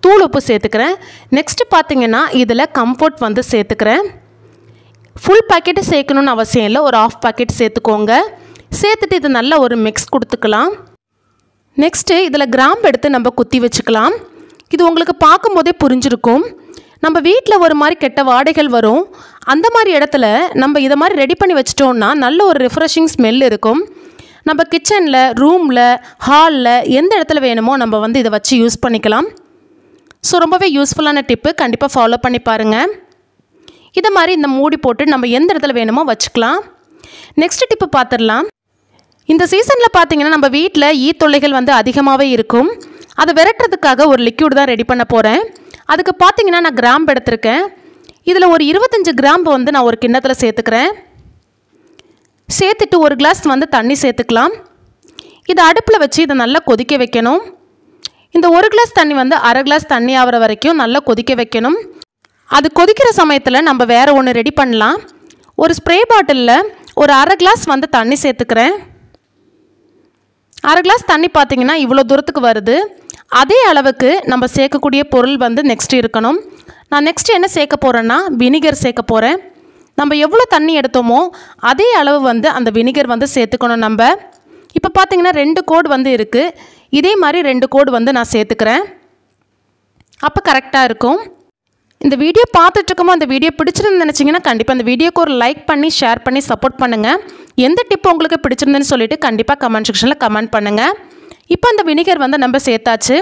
தூள் உப்பு சேர்த்துக்கிறேன். நெக்ஸ்ட்டு பார்த்திங்கன்னா இதில் கம்ஃபர்ட் வந்து சேர்த்துக்கிறேன். ஃபுல் பாக்கெட்டு சேர்க்கணுன்னு அவசியம் இல்லை, ஒரு 1/2 பாக்கெட் சேர்த்துக்கோங்க. சேர்த்துட்டு இது நல்லா ஒரு மிக்ஸ் கொடுத்துக்கலாம். நெக்ஸ்ட்டு இதில் கிராம்பு எடுத்து நம்ம குத்தி வச்சுக்கலாம். இது உங்களுக்கு பார்க்கும்போதே புரிஞ்சிருக்கும். நம்ம வீட்டில் ஒரு மாதிரி கெட்ட வாடைகள் வரும். அந்த மாதிரி இடத்துல நம்ம இதை மாதிரி ரெடி பண்ணி வச்சிட்டோம்னா நல்ல ஒரு ரிஃப்ரெஷிங் ஸ்மெல் இருக்கும். நம்ம கிச்சனில், ரூமில், ஹாலில் எந்த இடத்துல வேணுமோ நம்ம வந்து இதை வச்சு யூஸ் பண்ணிக்கலாம். ஸோ ரொம்பவே யூஸ்ஃபுல்லான டிப்பு, கண்டிப்பாக ஃபாலோ பண்ணி பாருங்கள். இதை மாதிரி இந்த மூடி போட்டு நம்ம எந்த இடத்துல வேணுமோ வச்சுக்கலாம். நெக்ஸ்ட் டிப்பு பார்த்துடலாம். இந்த சீசனில் பார்த்திங்கன்னா நம்ம வீட்டில் தொல்லைகள் வந்து அதிகமாகவே இருக்கும். அதை விரட்டுறதுக்காக ஒரு லிக்யூட் தான் ரெடி பண்ண போகிறேன். அதுக்கு பார்த்திங்கன்னா நான் கிராம்பு எடுத்திருக்கேன். இதில் ஒரு 25 கிராம்பு வந்து நான் ஒரு கிண்ணத்தில் சேர்த்துக்கிறேன். சேர்த்துட்டு 1 கிளாஸ் வந்து தண்ணி சேர்த்துக்கலாம். இதை அடுப்பில் வச்சு இதை நல்லா கொதிக்க வைக்கணும். இந்த 1 கிளாஸ் தண்ணி வந்து 1/2 கிளாஸ் தண்ணி ஆகிற வரைக்கும் நல்லா கொதிக்க வைக்கணும். அது கொதிக்கிற சமயத்தில் நம்ம வேறு ஒன்று ரெடி பண்ணலாம். ஒரு ஸ்ப்ரே பாட்டிலில் ஒரு 1/2 கிளாஸ் வந்து தண்ணி சேர்த்துக்கிறேன். 1/2 கிளாஸ் தண்ணி பார்த்திங்கன்னா இவ்வளோ தூரத்துக்கு வருது. அதே அளவுக்கு நம்ம சேர்க்கக்கூடிய பொருள் வந்து நெக்ஸ்ட் இருக்கணும். நான் நெக்ஸ்ட் என்ன சேர்க்க போகிறேன்னா வினிகர் சேர்க்க போகிறேன். நம்ம எவ்வளோ தண்ணி எடுத்தோமோ அதே அளவு வந்து அந்த வினிகர் வந்து சேர்த்துக்கணும். நம்ம இப்போ பார்த்திங்கன்னா 2 கோடு வந்து இருக்குது. இதே மாதிரி 2 கோடு வந்து நான் சேர்த்துக்கிறேன். அப்போ கரெக்டாக இருக்கும். இந்த வீடியோ பார்த்துட்ருக்கோமோ அந்த வீடியோ பிடிச்சிருந்து நினச்சிங்கன்னா கண்டிப்பாக அந்த வீடியோக்கு ஒரு லைக் பண்ணி ஷேர் பண்ணி சப்போர்ட் பண்ணுங்கள். எந்த டிப் உங்களுக்கு பிடிச்சிருந்துன்னு சொல்லிவிட்டு கண்டிப்பாக கமெண்ட் செக்ஷனில் கமெண்ட் பண்ணுங்கள். இப்போ அந்த வினிகர் வந்து நம்ம சேர்த்தாச்சு.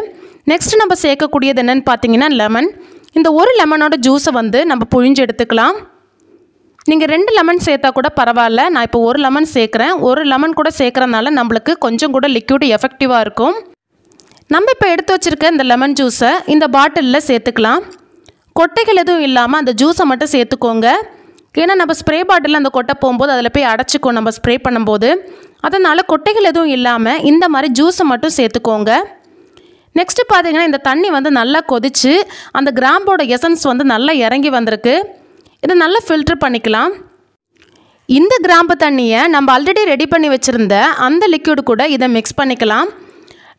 நெக்ஸ்ட் நம்ம சேர்க்கக்கூடியது என்னென்னு பார்த்தீங்கன்னா லெமன். இந்த ஒரு லெமனோட ஜூஸை வந்து நம்ம புழிஞ்சு எடுத்துக்கலாம். நீங்கள் 2 லெமன் சேர்த்தா கூட பரவாயில்ல. நான் இப்போ 1 லெமன் சேர்க்குறேன். 1 லெமன் கூட சேர்க்குறதுனால நம்மளுக்கு கொஞ்சம் கூட லிக்யூட் எஃபெக்டிவாக இருக்கும். நம்ம இப்போ எடுத்து வச்சுருக்க இந்த லெமன் ஜூஸை இந்த பாட்டிலில் சேர்த்துக்கலாம். கொட்டைகள் எதுவும் இல்லாமல் அந்த ஜூஸை மட்டும் சேர்த்துக்கோங்க. ஏன்னா நம்ம ஸ்ப்ரே பாட்டிலில் அந்த கொட்டை போகும்போது அதில் போய் அடைச்சிக்கும் நம்ம ஸ்ப்ரே பண்ணும்போது. அதனால் கொட்டைகள் எதுவும் இல்லாமல் இந்த மாதிரி ஜூஸை மட்டும் சேர்த்துக்கோங்க. நெக்ஸ்ட்டு பார்த்தீங்கன்னா இந்த தண்ணி வந்து நல்லா கொதித்து அந்த கிராம்போட எசன்ஸ் வந்து நல்லா இறங்கி வந்திருக்கு. இதை நல்லா ஃபில்ட்ரு பண்ணிக்கலாம். இந்த கிராம்பு தண்ணியை நம்ம ஆல்ரெடி ரெடி பண்ணி வச்சுருந்த அந்த லிக்யூடு கூட இதை மிக்ஸ் பண்ணிக்கலாம்.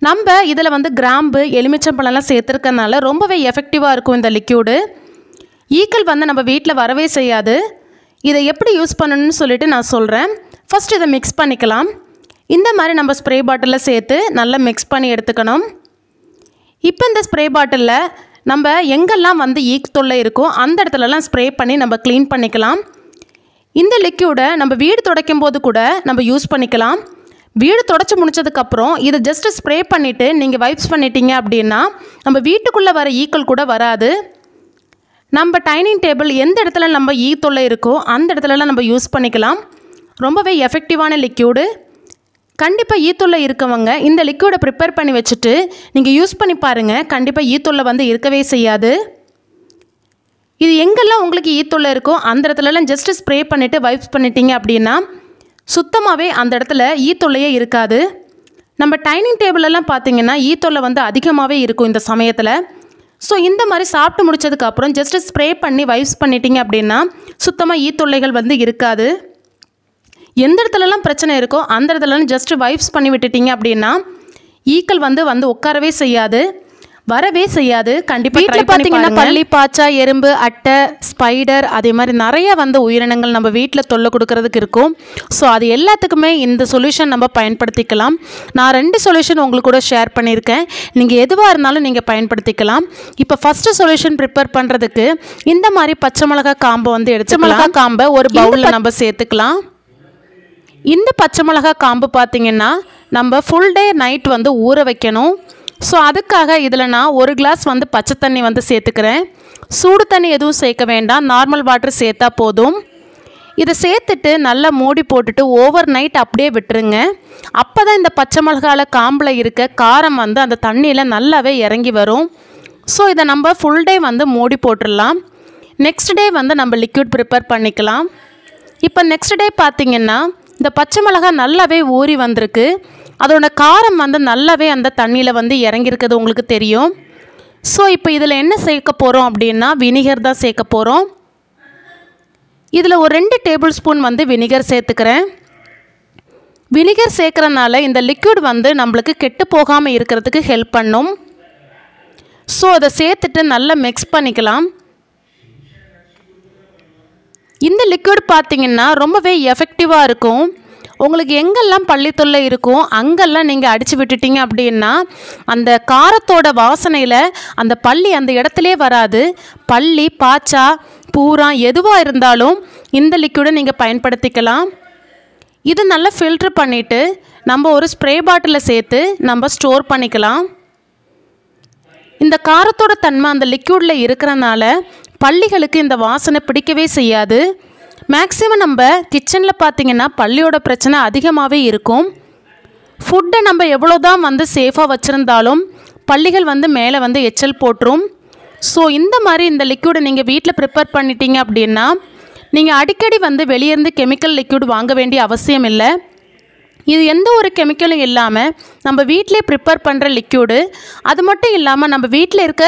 நம்ம இதில் வந்து கிராம்பு, எலுமிச்சம்பழம்லாம் சேர்த்துருக்கனால ரொம்பவே எஃபெக்டிவாக இருக்கும் இந்த லிக்யூடு. ஈக்கள் வந்து நம்ம வீட்டில் வரவே செய்யாது. இதை எப்படி யூஸ் பண்ணணும்னு சொல்லிட்டு நான் சொல்கிறேன். ஃபஸ்ட் இதை மிக்ஸ் பண்ணிக்கலாம். இந்த மாதிரி நம்ம ஸ்ப்ரே பாட்டிலில் சேர்த்து நல்லா மிக்ஸ் பண்ணி எடுத்துக்கணும். இப்போ இந்த ஸ்ப்ரே பாட்டிலில் நம்ம எங்கெல்லாம் வந்து ஈக் தொல்லை இருக்கோ அந்த இடத்துலலாம் ஸ்ப்ரே பண்ணி நம்ம க்ளீன் பண்ணிக்கலாம். இந்த லிக்யூடை நம்ம வீடு துடைக்கும் போது கூட நம்ம யூஸ் பண்ணிக்கலாம். வீடு துடைச்சி முடிச்சதுக்கப்புறம் இதை ஜஸ்ட்டு ஸ்ப்ரே பண்ணிவிட்டு நீங்கள் வைப்ஸ் பண்ணிட்டீங்க அப்படின்னா நம்ம வீட்டுக்குள்ளே வர ஈக்கள் கூட வராது. நம்ம டைனிங் டேபிள் எந்த இடத்துல நம்ம ஈ தொல்லை இருக்கோ அந்த இடத்துலலாம் நம்ம யூஸ் பண்ணிக்கலாம். ரொம்பவே எஃபெக்டிவான லிக்யூடு. கண்டிப்பாக ஈ தொல்லை இருக்கவங்க இந்த லிக்யூடை ப்ரிப்பேர் பண்ணி வச்சுட்டு நீங்கள் யூஸ் பண்ணி பாருங்கள். கண்டிப்பாக ஈ தொல்லை வந்து இருக்கவே செய்யாது. இது எங்கெல்லாம் உங்களுக்கு ஈ தொல்லை இருக்கோ அந்த இடத்துலலாம் ஜஸ்ட்டு ஸ்ப்ரே பண்ணிவிட்டு வைப்ஸ் பண்ணிட்டீங்க அப்படின்னா சுத்தமாகவே அந்த இடத்துல ஈ தொல்லையே இருக்காது. நம்ம டைனிங் டேபிளெல்லாம் பார்த்திங்கன்னா ஈ தொல்லை வந்து அதிகமாகவே இருக்கும் இந்த சமயத்தில். ஸோ இந்த மாதிரி சாப்பிட்டு முடிச்சதுக்கப்புறம் ஜஸ்ட்டு ஸ்ப்ரே பண்ணி வைப்ஸ் பண்ணிட்டீங்க அப்படின்னா சுத்தமாக ஈ தொல்லைகள் வந்து இருக்காது. எந்த இடத்துலலாம் பிரச்சனை இருக்கோ அந்த இடத்துலலாம் ஜஸ்ட்டு வைப்ஸ் பண்ணி விட்டுட்டீங்க அப்படின்னா ஈக்கள் வந்து உட்காரவே செய்யாது, வரவே செய்யாது. கண்டிப்பாக வீட்டில் பார்த்தீங்கன்னா பள்ளி, பாச்சா, எறும்பு, அட்டை, ஸ்பைடர் அதே மாதிரி நிறைய வந்து உயிரினங்கள் நம்ம வீட்டில் தொல்லை கொடுக்கறதுக்கு இருக்கும். ஸோ அது எல்லாத்துக்குமே இந்த சொல்யூஷன் நம்ம பயன்படுத்திக்கலாம். நான் 2 சொல்யூஷன் உங்களுக்கு கூட ஷேர் பண்ணியிருக்கேன். நீங்கள் எதுவாக இருந்தாலும் நீங்கள் பயன்படுத்திக்கலாம். இப்போ ஃபஸ்ட்டு சொல்யூஷன் ப்ரிப்பேர் பண்ணுறதுக்கு இந்த மாதிரி பச்சை மிளகாய் காம்பை வந்து எடுத்து மிளகாய் காம்பை ஒரு பவுலில் நம்ம சேர்த்துக்கலாம். இந்த பச்சை மிளகாய் காம்பு பார்த்திங்கன்னா நம்ம ஃபுல் டே நைட் வந்து ஊற வைக்கணும். ஸோ அதுக்காக இதில் நான் 1 கிளாஸ் வந்து பச்சை தண்ணி வந்து சேர்த்துக்கிறேன். சூடு தண்ணி எதுவும் சேர்க்க வேண்டாம், நார்மல் வாட்டர் சேர்த்தா போதும். இதை சேர்த்துட்டு நல்லா மூடி போட்டுட்டு ஓவர் நைட் அப்படியே விட்டுருங்க. அப்போ தான் இந்த பச்சை மிளகாயில் காம்பில் இருக்க காரம் வந்து அந்த தண்ணியில் நல்லாவே இறங்கி வரும். ஸோ இதை நம்ம ஃபுல் டே வந்து மூடி போட்டுடலாம். நெக்ஸ்ட் டே வந்து நம்ம லிக்விட் ப்ரிப்பேர் பண்ணிக்கலாம். இப்போ நெக்ஸ்ட் டே பார்த்திங்கன்னா இந்த பச்சை மிளகாய் நல்லாவே ஊறி வந்திருக்கு. அதோட காரம் வந்து நல்லாவே அந்த தண்ணியில் வந்து இறங்கியிருக்குது உங்களுக்கு தெரியும். ஸோ இப்போ இதில் என்ன சேர்க்க போகிறோம் அப்படின்னா வினிகர் தான் சேர்க்க போகிறோம். இதில் ஒரு 2 டேபிள் ஸ்பூன் வந்து வினிகர் சேர்த்துக்கிறேன். வினிகர் சேர்க்குறனால இந்த லிக்விட் வந்து நம்மளுக்கு கெட்டு போகாமல் இருக்கிறதுக்கு ஹெல்ப் பண்ணும். ஸோ அதை சேர்த்துட்டு நல்லா மிக்ஸ் பண்ணிக்கலாம். இந்த லிக்விட் பார்த்திங்கன்னா ரொம்பவே எஃபெக்டிவாக இருக்கும். உங்களுக்கு எங்கெல்லாம் பள்ளி தொல்லை இருக்கும் அங்கெல்லாம் நீங்கள் அடித்து விட்டுட்டீங்க அப்படின்னா அந்த காரத்தோட வாசனையில் அந்த பள்ளி அந்த இடத்துலே வராது. பள்ளி, பாச்சா, பூரா எதுவாக இருந்தாலும் இந்த லிக்விடை நீங்கள் பயன்படுத்திக்கலாம். இது நல்லா ஃபில்ட்ரு பண்ணிவிட்டு நம்ம ஒரு ஸ்ப்ரே பாட்டிலில் சேர்த்து நம்ம ஸ்டோர் பண்ணிக்கலாம். இந்த காரத்தோட தன்மை அந்த லிக்விடில் இருக்கிறனால பள்ளிகளுக்கு இந்த வாசனை பிடிக்கவே செய்யாது. மேக்ஸிமம் நம்ம கிச்சனில் பார்த்திங்கன்னா பள்ளியோட பிரச்சனை அதிகமாகவே இருக்கும். ஃபுட்டை நம்ம எவ்வளோ தான் வந்து சேஃபாக வச்சுருந்தாலும் பள்ளிகள் வந்து மேலே வந்து எச்சல் போட்டுரும். ஸோ இந்த மாதிரி இந்த லிக்விடை நீங்கள் வீட்டில் ப்ரிப்பேர் பண்ணிட்டீங்க அப்படின்னா நீங்கள் அடிக்கடி வந்து வெளியேருந்து கெமிக்கல் லிக்விட் வாங்க வேண்டிய அவசியம் இல்லை. இது எந்த ஒரு கெமிக்கலும் இல்லாமல் நம்ம வீட்டிலே ப்ரிப்பேர் பண்ணுற லிக்யூடு. அது மட்டும் இல்லாமல் நம்ம வீட்டில் இருக்க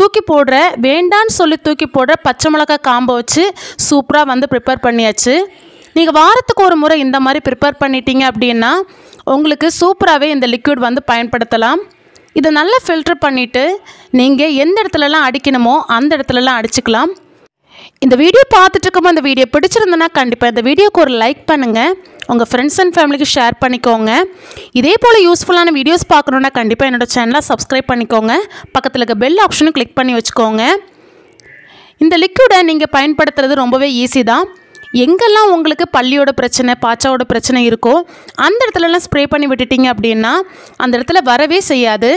தூக்கி போடுற வேண்டான்னு சொல்லி தூக்கி போடுற பச்சை மிளகாய் காம்பை வச்சு சூப்பராக வந்து ப்ரிப்பேர் பண்ணியாச்சு. நீங்கள் வாரத்துக்கு ஒரு முறை இந்த மாதிரி ப்ரிப்பேர் பண்ணிட்டீங்க அப்படின்னா உங்களுக்கு சூப்பராகவே இந்த லிக்விட் வந்து பயன்படுத்தலாம். இதை நல்லா ஃபில்ட்ரு பண்ணிவிட்டு நீங்கள் எந்த இடத்துலலாம் அடிக்கணுமோ அந்த இடத்துலலாம் அடிச்சுக்கலாம். இந்த வீடியோ பார்த்துட்டு இருக்கும்போது இந்த வீடியோ பிடிச்சிருந்தனா கண்டிப்பாக இந்த வீடியோக்கு ஒரு லைக் பண்ணுங்கள். உங்கள் ஃப்ரெண்ட்ஸ் அண்ட் ஃபேமிலிக்கு ஷேர் பண்ணிக்கோங்க. இதே போல் யூஸ்ஃபுல்லான வீடியோஸ் பார்க்கணுன்னா கண்டிப்பாக என்னோடய சேனலை சப்ஸ்கிரைப் பண்ணிக்கோங்க. பக்கத்தில் இருக்க பெல் ஆப்ஷனும் கிளிக் பண்ணி வச்சுக்கோங்க. இந்த லிக்விடை நீங்கள் பயன்படுத்துறது ரொம்பவே ஈஸி தான். எங்கெல்லாம் உங்களுக்கு பள்ளியோட பிரச்சனை, பாச்சாவோட பிரச்சனை இருக்கோ அந்த இடத்துலலாம் ஸ்ப்ரே பண்ணி விட்டுட்டீங்க அப்படின்னா அந்த இடத்துல வரவே செய்யாது.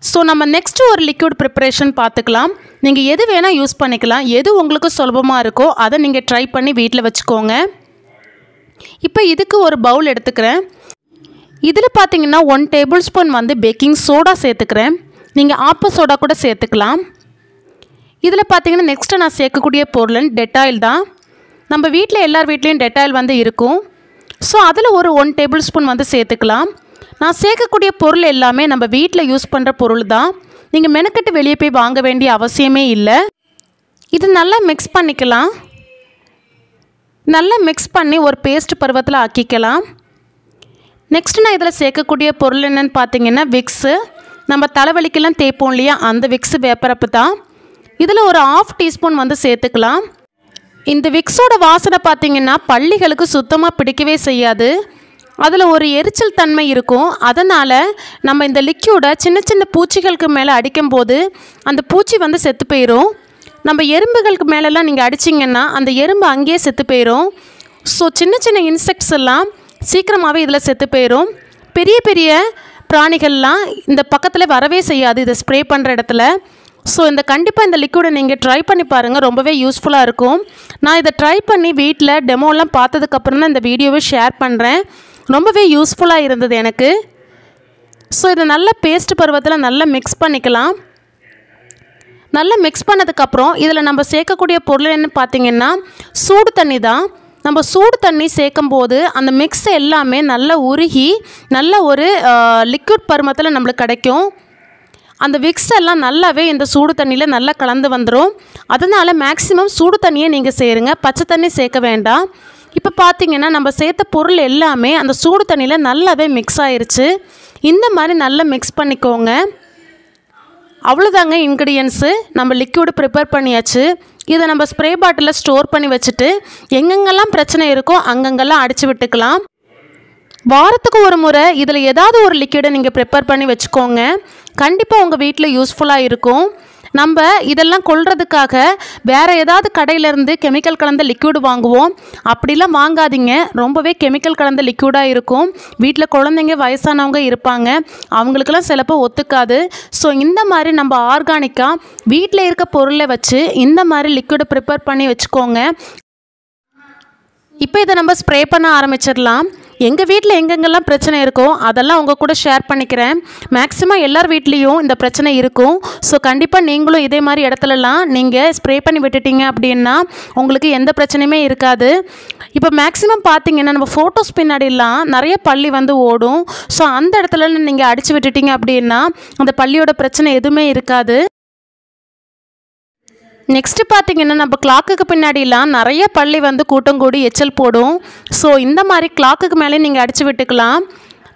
ஸோ நம்ம நெக்ஸ்ட்டு ஒரு லிக்விட் ப்ரிப்பரேஷன் பார்த்துக்கலாம். நீங்கள் எது வேணால் யூஸ் பண்ணிக்கலாம். எது உங்களுக்கு சுலபமாக இருக்கோ அதை நீங்கள் ட்ரை பண்ணி வீட்டில் வச்சுக்கோங்க. இப்போ இதுக்கு ஒரு பவுல் எடுத்துக்கிறேன். இதில் பார்த்தீங்கன்னா 1 டேபிள் ஸ்பூன் வந்து பேக்கிங் சோடா சேர்த்துக்கிறேன். நீங்கள் ஆப்ப சோடா கூட சேர்த்துக்கலாம். இதில் பார்த்தீங்கன்னா நெக்ஸ்ட்டு நான் சேர்க்கக்கூடிய பொருள் டெட்டாயில் தான். நம்ம வீட்டில் எல்லார் வீட்லேயும் டெட்டாயில் வந்து இருக்கும். ஸோ அதில் ஒரு 1 டேபிள் ஸ்பூன் வந்து சேர்த்துக்கலாம். நான் சேர்க்கக்கூடிய பொருள் எல்லாமே நம்ம வீட்டில் யூஸ் பண்ணுற பொருள் தான். நீங்கள் மெனக்கட்டு வெளியே போய் வாங்க வேண்டிய அவசியமே இல்லை. இது நல்லா மிக்ஸ் பண்ணிக்கலாம். நல்லா மிக்ஸ் பண்ணி ஒரு பேஸ்ட் பருவத்தில் ஆக்கிக்கலாம். நெக்ஸ்ட்டு நான் இதில் சேர்க்கக்கூடிய பொருள் என்னென்னு பார்த்தீங்கன்னா விக்ஸு. நம்ம தலைவலிக்கெல்லாம் தேய்ப்போம் இல்லையா, அந்த விக்ஸு வேப்பரப்பு தான். இதில் ஒரு 1/2 டீஸ்பூன் வந்து சேர்த்துக்கலாம். இந்த விக்ஸோட வாசனை பார்த்திங்கன்னா பள்ளிகளுக்கு சுத்தமாக பிடிக்கவே செய்யாது. அதில் ஒரு எரிச்சல் தன்மை இருக்கும். அதனால் நம்ம இந்த லிக்யூடை சின்ன சின்ன பூச்சிகளுக்கு மேலே அடிக்கும்போது அந்த பூச்சி வந்து செத்து போயிடும். நம்ம எறும்புகளுக்கு மேலெல்லாம் நீங்கள் அடிச்சிங்கன்னா அந்த எறும்பு அங்கேயே செத்து போயிடும். ஸோ சின்ன சின்ன இன்செக்ட்ஸ் எல்லாம் சீக்கிரமாகவே இதில் செத்து போயிடும். பெரிய பெரிய பிராணிகள்லாம் இந்த பக்கத்தில் வரவே செய்யாது இதை ஸ்ப்ரே பண்ணுற இடத்துல. ஸோ கண்டிப்பாக இந்த லிக்விடை நீங்கள் ட்ரை பண்ணி பாருங்கள், ரொம்பவே யூஸ்ஃபுல்லாக இருக்கும். நான் இதை ட்ரை பண்ணி வீட்டில் டெமோலாம் பார்த்ததுக்கப்புறம் தான் இந்த வீடியோவை ஷேர் பண்ணுறேன். ரொம்பவே யூஸ்ஃபுல்லாக இருந்தது எனக்கு. ஸோ இதை நல்லா பேஸ்ட் பருவத்தில் நல்லா மிக்ஸ் பண்ணிக்கலாம். நல்லா மிக்ஸ் பண்ணதுக்கப்புறம் இதில் நம்ம சேர்க்கக்கூடிய பொருள் என்ன பார்த்திங்கன்னா சூடு தண்ணி தான். நம்ம சூடு தண்ணி சேர்க்கும்போது அந்த மிக்ஸ் எல்லாமே நல்லா உருகி நல்ல ஒரு லிக்விட் பருவத்தில் நம்மளுக்கு கிடைக்கும். அந்த விக்ஸ் எல்லாம் நல்லாவே இந்த சூடு தண்ணியில் நல்லா கலந்து வந்துடும். அதனால் மேக்ஸிமம் சூடு தண்ணியை நீங்கள் சேருங்க, பச்சை தண்ணி சேர்க்க வேண்டாம். இப்போ பார்த்திங்கன்னா நம்ம சேர்த்த பொருள் எல்லாமே அந்த சூடு தண்ணியில் நல்லாவே மிக்ஸ் ஆயிடுச்சு. இந்த மாதிரி நல்லா மிக்ஸ் பண்ணிக்கோங்க. அவ்வளோதாங்க இன்க்ரீடியன்ஸு. நம்ம லிக்விடு ப்ரிப்பேர் பண்ணியாச்சு. இதை நம்ம ஸ்ப்ரே பாட்டிலில் ஸ்டோர் பண்ணி வச்சுட்டு எங்கெங்கெல்லாம் பிரச்சனை இருக்கோ அங்கங்கெல்லாம் அடித்து விட்டுக்கலாம். வாரத்துக்கு ஒரு முறை இதில் ஏதாவது ஒரு லிக்விடை நீங்கள் ப்ரிப்பேர் பண்ணி வச்சுக்கோங்க. கண்டிப்பாக உங்கள் வீட்டில் யூஸ்ஃபுல்லாக இருக்கும். நம்ம இதெல்லாம் கொள்றதுக்காக வேறு ஏதாவது கடையிலேருந்து கெமிக்கல் கலந்த லிக்விட் வாங்குவோம். அப்படிலாம் வாங்காதீங்க, ரொம்பவே கெமிக்கல் கலந்த லிக்விடாக இருக்கும். வீட்டில் குழந்தைங்க வயசானவங்க இருப்பாங்க, அவங்களுக்கெல்லாம் சிலப்போ ஒத்துக்காது. ஸோ இந்த மாதிரி நம்ம ஆர்கானிக்காக வீட்டில் இருக்க பொருளை வச்சு இந்த மாதிரி லிக்விடை ப்ரிப்பேர் பண்ணி வச்சுக்கோங்க. இப்போ இதை நம்ம ஸ்ப்ரே பண்ண ஆரம்பிச்சிடலாம். எங்கள் வீட்டில் எங்கெங்கெல்லாம் பிரச்சனை இருக்கோ அதெல்லாம் உங்கள் கூட ஷேர் பண்ணிக்கிறேன். மேக்ஸிமம் எல்லார் வீட்லேயும் இந்த பிரச்சனை இருக்கும். ஸோ கண்டிப்பாக நீங்களும் இதே மாதிரி இடத்துலலாம் நீங்கள் ஸ்ப்ரே பண்ணி விட்டுட்டீங்க அப்படின்னா உங்களுக்கு எந்த பிரச்சனையுமே இருக்காது. இப்போ மேக்ஸிமம் பார்த்தீங்கன்னா நம்ம ஃபோட்டோஸ் பின்னாடிலாம் நிறைய பள்ளி வந்து ஓடும். ஸோ அந்த இடத்துல நீங்கள் அடித்து விட்டுட்டீங்க அப்படின்னா அந்த பள்ளியோட பிரச்சனை எதுவுமே இருக்காது. நெக்ஸ்ட்டு பார்த்திங்கன்னா நம்ம கிளாக்குக்கு பின்னாடிலாம் நிறைய பள்ளி வந்து கூட்டம் கூடி எச்சல் போடும். ஸோ இந்த மாதிரி கிளாக்குக்கு மேலே நீங்கள் அடித்து விட்டுக்கலாம்.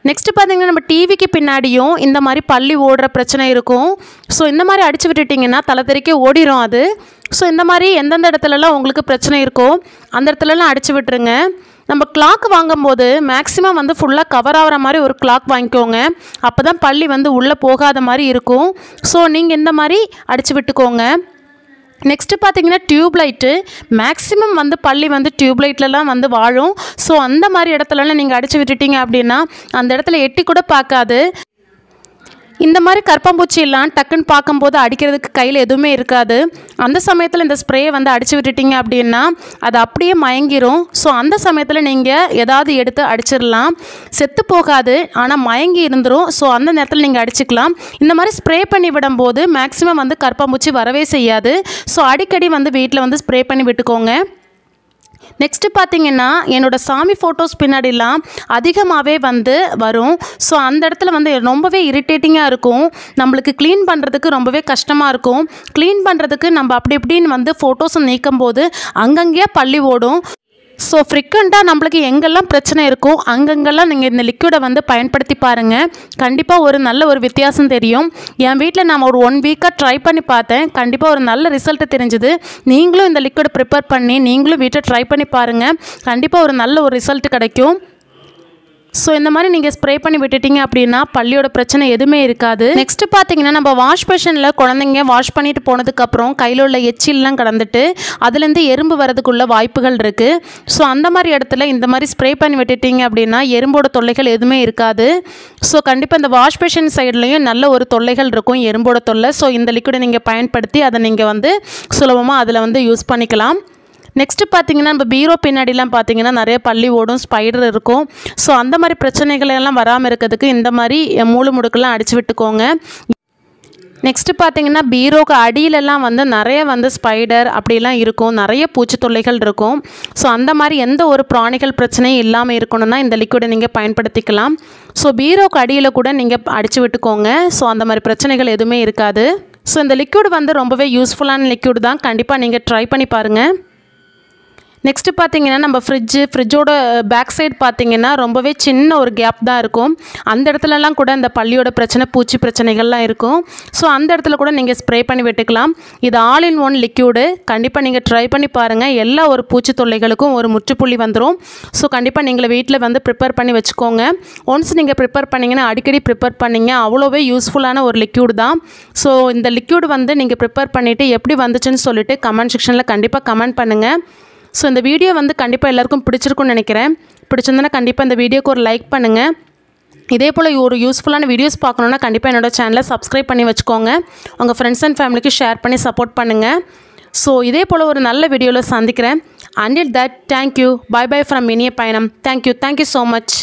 நெக்ஸ்ட்டு பார்த்திங்கன்னா நம்ம டிவிக்கு பின்னாடியும் இந்த மாதிரி பள்ளி ஓடுற பிரச்சனை இருக்கும். ஸோ இந்த மாதிரி அடித்து விட்டுட்டிங்கன்னா தலை தெறிக்க ஓடிடும் அது. ஸோ இந்த மாதிரி எந்தெந்த இடத்துலலாம் உங்களுக்கு பிரச்சனை இருக்கோ அந்த இடத்துலலாம் அடித்து விட்டுருங்க. நம்ம கிளாக் வாங்கும்போது மேக்ஸிமம் வந்து ஃபுல்லாக கவர் ஆகிற மாதிரி ஒரு கிளாக் வாங்கிக்கோங்க. அப்போ தான் பள்ளி வந்து உள்ளே போகாத மாதிரி இருக்கும். ஸோ நீங்கள் இந்த மாதிரி அடித்து விட்டுக்கோங்க. நெக்ஸ்ட்டு பார்த்திங்கன்னா டியூப்லைட்டு. மேக்ஸிமம் வந்து பள்ளி வந்து டியூப்லைட்லலாம் வந்து வாழும். ஸோ அந்த மாதிரி இடத்துலலாம் நீங்கள் அடித்து விட்டுட்டீங்க அப்படின்னா அந்த இடத்துல எட்டி கூட பார்க்காது. இந்த மாதிரி கரப்பாம்பூச்சியெல்லாம் டக்குன்னு பார்க்கும்போது அடிக்கிறதுக்கு கையில் எதுவுமே இருக்காது. அந்த சமயத்தில் இந்த ஸ்ப்ரே வந்து அடித்து விட்டுட்டிங்க அப்படின்னா அது அப்படியே மயங்கிரும். ஸோ அந்த சமயத்தில் நீங்கள் ஏதாவது எடுத்து அடிச்சிடலாம். செத்து போகாது, ஆனால் மயங்கி இருந்துடும். ஸோ அந்த நேரத்தில் நீங்கள் அடிச்சுக்கலாம். இந்த மாதிரி ஸ்ப்ரே பண்ணி விடும்போது மேக்ஸிமம் வந்து கரப்பாம்பூச்சி வரவே செய்யாது. ஸோ அடிக்கடி வந்து வீட்டில் வந்து ஸ்ப்ரே பண்ணி விட்டுக்கோங்க. நெக்ஸ்ட்டு பார்த்திங்கன்னா என்னோடய சாமி ஃபோட்டோஸ் பின்னாடிலாம் அதிகமாகவே வந்து வரும். ஸோ அந்த இடத்துல வந்து ரொம்பவே இரிட்டேட்டிங்காக இருக்கும். நம்மளுக்கு க்ளீன் பண்ணுறதுக்கு ரொம்பவே கஷ்டமாக இருக்கும். க்ளீன் பண்ணுறதுக்கு நம்ம அப்படி இப்படின்னு வந்து ஃபோட்டோஸை நீக்கும் போது அங்கங்கேயே பள்ளி ஓடும். ஸோ ஃப்ரீக்வெண்ட்டாக நம்மளுக்கு எங்கெல்லாம் பிரச்சனை இருக்கோ அங்கங்கெல்லாம் நீங்கள் இந்த லிக்விடை வந்து பயன்படுத்தி பாருங்கள். கண்டிப்பாக ஒரு நல்ல ஒரு வித்தியாசம் தெரியும். என் வீட்டில் நான் ஒரு 1 வீக்காக ட்ரை பண்ணி பார்த்தேன். கண்டிப்பாக ஒரு நல்ல ரிசல்ட்டு தெரிஞ்சுது. நீங்களும் இந்த லிக்விடை ப்ரிப்பேர் பண்ணி நீங்களும் வீட்டில் ட்ரை பண்ணி பாருங்கள். கண்டிப்பாக ஒரு நல்ல ஒரு ரிசல்ட் கிடைக்கும். ஸோ இந்த மாதிரி நீங்கள் ஸ்ப்ரே பண்ணி விட்டுட்டிங்க அப்படின்னா பள்ளியோட பிரச்சனை எதுவுமே இருக்காது. நெக்ஸ்ட்டு பார்த்தீங்கன்னா நம்ம வாஷ் பேஷனில் குழந்தைங்க வாஷ் பண்ணிட்டு போனதுக்கப்புறம் கையில் உள்ள எச்சில்லாம் கலந்துட்டு அதுலேருந்து எறும்பு வரதுக்குள்ள வாய்ப்புகள் இருக்குது. ஸோ அந்த மாதிரி இடத்துல இந்த மாதிரி ஸ்ப்ரே பண்ணி விட்டுட்டிங்க அப்படின்னா எறும்போட தொல்லைகள் எதுவுமே இருக்காது. ஸோ கண்டிப்பாக இந்த வாஷ் பேஷன் சைட்லேயும் நல்ல ஒரு தொல்லைகள் இருக்கும், எறும்போட தொல்லை. ஸோ இந்த லிக்விடை நீங்கள் பயன்படுத்தி அதை நீங்கள் வந்து சுலபமாக அதில் வந்து யூஸ் பண்ணிக்கலாம். நெக்ஸ்ட்டு பார்த்திங்கன்னா நம்ம பீரோ பின்னாடிலாம் பார்த்திங்கன்னா நிறைய பள்ளி ஓடும், ஸ்பைடர் இருக்கும். ஸோ அந்த மாதிரி பிரச்சனைகள் எல்லாம் வராமல் இருக்கிறதுக்கு இந்த மாதிரி மூளை முடுக்கெல்லாம் அடித்து விட்டுக்கோங்க. நெக்ஸ்ட்டு பார்த்திங்கன்னா பீரோக்கு அடியிலெல்லாம் வந்து நிறைய வந்து ஸ்பைடர் அப்படிலாம் இருக்கும், நிறைய பூச்சி தொல்லைகள் இருக்கும். ஸோ அந்த மாதிரி எந்த ஒரு பிராணிகள் பிரச்சனையும் இல்லாமல் இருக்கணும்னா இந்த லிக்விடை நீங்கள் பயன்படுத்திக்கலாம். ஸோ பீரோக்கு அடியில் கூட நீங்கள் அடித்து விட்டுக்கோங்க. ஸோ அந்த மாதிரி பிரச்சனைகள் எதுவுமே இருக்காது. ஸோ இந்த லிக்விட் வந்து ரொம்பவே யூஸ்ஃபுல்லான லிக்விட் தான். கண்டிப்பாக நீங்கள் ட்ரை பண்ணி பாருங்கள். நெக்ஸ்ட்டு பார்த்தீங்கன்னா நம்ம ஃப்ரிட்ஜோட பேக் சைடு பார்த்தீங்கன்னா ரொம்பவே சின்ன ஒரு கேப் தான் இருக்கும். அந்த இடத்துலலாம் கூட இந்த பல்லியோட பிரச்சனை, பூச்சி பிரச்சனைகள்லாம் இருக்கும். ஸோ அந்த இடத்துல கூட நீங்கள் ஸ்ப்ரே பண்ணி விட்டுக்கலாம். இது ஆல் இன் ஒன் லிக்யூடு. கண்டிப்பாக நீங்கள் ட்ரை பண்ணி பாருங்கள். எல்லா ஒரு பூச்சி தொல்லைகளுக்கும் ஒரு முற்றுப்புள்ளி வந்துடும். ஸோ கண்டிப்பாக நீங்கள் வீட்டில் வந்து ப்ரிப்பேர் பண்ணி வச்சுக்கோங்க. ஒன்ஸ் நீங்கள் ப்ரிப்பேர் பண்ணிங்கன்னா அடிக்கடி ப்ரிப்பேர் பண்ணிங்க அவ்வளோவே யூஸ்ஃபுல்லான ஒரு லிக்யூடு தான். ஸோ இந்த லிக்யூடு வந்து நீங்கள் ப்ரிப்பேர் பண்ணிவிட்டு எப்படி வந்துச்சுன்னு சொல்லிட்டு கமெண்ட் செக்ஷனில் கண்டிப்பாக கமெண்ட் பண்ணுங்கள். ஸோ இந்த வீடியோ வந்து கண்டிப்பாக எல்லாருக்கும் பிடிச்சிருக்குன்னு நினைக்கிறேன். பிடிச்சிருந்தனா கண்டிப்பாக இந்த வீடியோக்கு ஒரு லைக் பண்ணுங்கள். இதே போல் ஒரு யூஸ்ஃபுல்லான வீடியோஸ் பார்க்கணுன்னா கண்டிப்பாக என்னோட சேனலை சப்ஸ்கிரைப் பண்ணி வச்சுக்கோங்க. உங்கள் ஃப்ரெண்ட்ஸ் அண்ட் ஃபேமிலிக்கு ஷேர் பண்ணி சப்போர்ட் பண்ணுங்கள். ஸோ இதே போல் ஒரு நல்ல வீடியோவில் சந்திக்கிறேன். Until that, thank you. Bye bye from இனிய பயணம். Thank you so much.